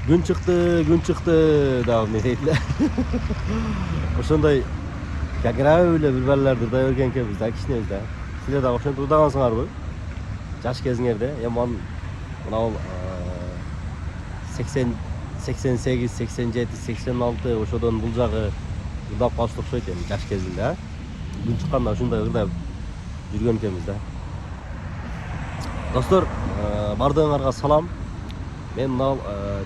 Gün çıktı da ne deydiler. Ошондой эле бир балларды да өргенке биз да кичинебиз да. Силер дагы ошентип ырдагансыңарбы? Жаш кезиңерде. Эми мынау 88, 87, 86 ошодон бул жагы ырдап калышты окшойт эми жаш кезинде. Күн чыкканда ушундай ырдап жүргөн экенбиз да. Достор, бардыгыңарга салам. Мен мынау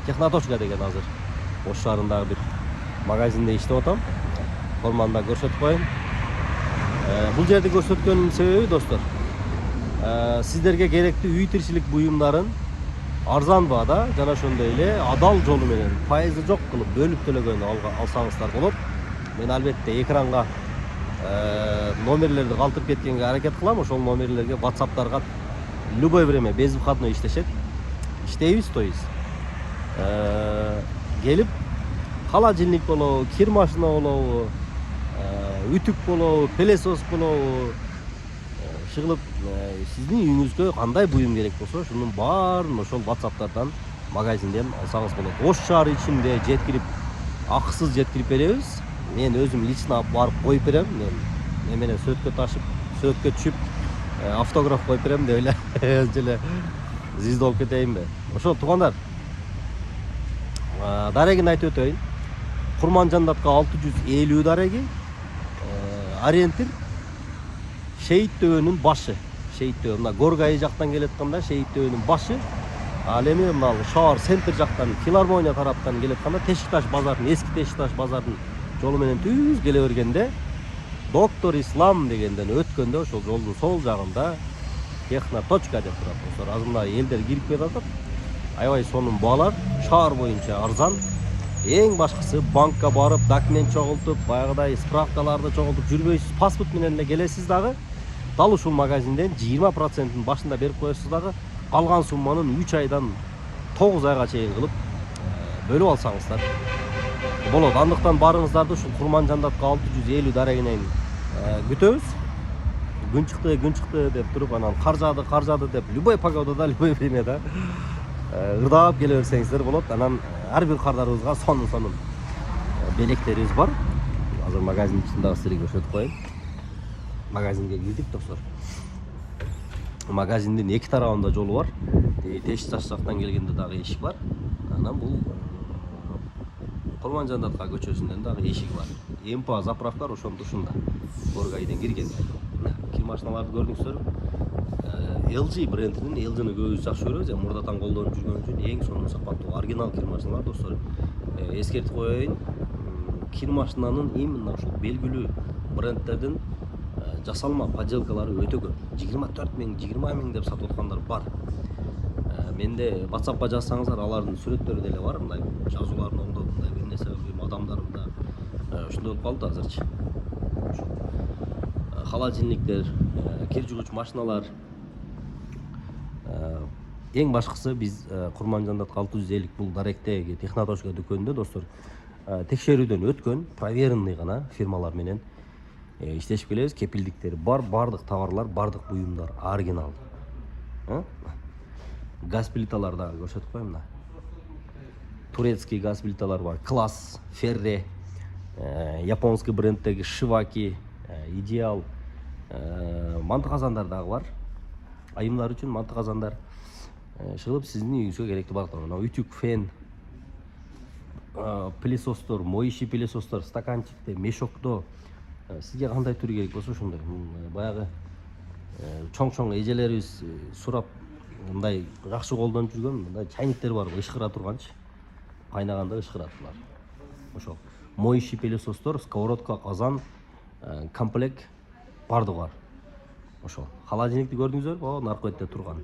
Техноточка деген азыр Ош шаарындагы бир магазинде иштеп атам. Форманы көрсөтүп коеюн. Бул жерди көрсөткөнүмдүн себеби достор, сиздерге керектүү үй тирчилик буюмдарын арзан баада жана ошондой эле адал жолу менен пайызы жок кылып бөлүп төлөгөн алсаңыздар болот. Мен албетте экранга номерлерди калтырып кеткенге аракет кылам. Ошол номерлерге WhatsApp'тарга любой время безвыходной иштешет. İşteyiz toyuz. Gelip холодильник болобу, кир машина болобу, ütük болобу, пылесос болобу, чыгылып сиздин үйүңүзгө кандай буюм керек болсо, ошонун баарын ошол WhatsApp'тардан магазинден алсаңыз болот. Ош шаары ичинде жеткирип, акысыз жеткирип беребиз. Мен өзүм лично барып коюп берем. Мен менен сөткө ташып, сөткө түшүп, автограф коюп берем деп эле өзү эле звезда болуп кетейинби? Ошол туугандар, дарегин айтып өтөйүн. Курманжандатка 650 дареги, ориентир Шейит дөбөнүн башы. Шейит дөбө, мына Горгай жактан келатканда Шейит дөбөнүн башы. Ал эми мына шаар центр жактан, филармония тараптан келатканда Тешикташ базардын, эски Тешикташ базардын жолу менен түз келе бергенде Доктор Ислам дегенден өткөндө ошол жолдун сол жагында Техноточка деп турат. Достор, азырында элдер кирип кетатат. Аябай сонун баалар, шаар боюнча арзан. Эң башкысы банкка барып, документ чогултуп, баягыдай справкаларды чогултуп жүрбөйсүз, паспорт менен эле келесиз дагы. Дал ушул магазинден 20%-ын башында берип коесуз дагы, калган сумманын 3 айдан 9 айга чейин кылып бөлүп алсаңыздар болот. Андыктан барыңыздарды ушул Курманжандатка 650 дарегинен күтөбүз. Күн чыкты деп туруп, анан кар жаады деп любой погодада, любой времяда ырдап келе берсеңиздер болот. Анан ар бир кардарыбызга сонун белектерибиз бар. Азыр магазин ичинде силерге көрсөтүп коеюн. Магазинге кирдик достор. Магазиндин эки тарабында жолу бар. Тешикташ жактан келгенде дагы эшик бар. Анан бул Курманжандатка көчөсүнөн дагы эшиги бар. МПА заправкалар ошонун тушунда. Горгайден кирген. Кир машиналарды көрдүңүздөрбү? LG брендинин, LG'ни көбүбүз жакшы көрөбүз. Мурдатан колдонуп жүргөн үчүн эң сонун сапаттуу оригинал кир машиналар достор. Эскертип коеюн. Кир машинанын именно ушул белгилүү брендтердин жасалма подделкалары өтө көп. 24 000, 20 000 деп сатып аткандар бар. Менде WhatsApp'ка жазсаңыздар, алардын сүрөттөрү деле бар. Мындай жазууларын оңдоп, мындай бир нерсе адамдарымда ушундай болуп калды азырчы. Холодильниктер, кир жуугуч машиналар. Эң башкысы биз Курманжандатка 650 бул даректеги Техноточка дүкөнүндө достор текшерүүдөн өткөн, проверенный гана фирмалар менен иштешип келебиз. Кепилдиктери бар, бардык товарлар, бардык буюмдар оригинал. Газ плиталар дагы көрсөтүп коеюн мына. Турецкий газ плиталар бар. Класс, Ферре, японский бренддеги Шиваки, Идеал, манты казандар дагы бар. Айымдар үчүн манты казандар чыгып сиздин үйүңүзгө керектүү бардык. Мына ütүк, фен, пылесостор, моющий пылесостор, стаканчикте, мешокто сизге кандай түрү керек болсо ошондой. Баягы чоң эжелерибиз сурап мындай жакшы колдонуп жүргөн мындай чайниктер бар, ышкыра турганчы. Кайнаганда ышкырат булар. Ошол моющий пылесостор, сковородка, казан, комплект бардыгы бар. Ошол. Холодильникти көрдүңүздөрбү? Наркотте турган.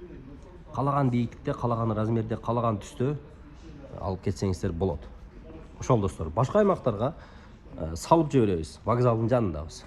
Калаган бийиктикте, калаган размерде, калаган түстө алып кетсеңиздер болот. Ошол достор, башка аймактарга салып жиберебиз. Вокзалдын жанындабыз.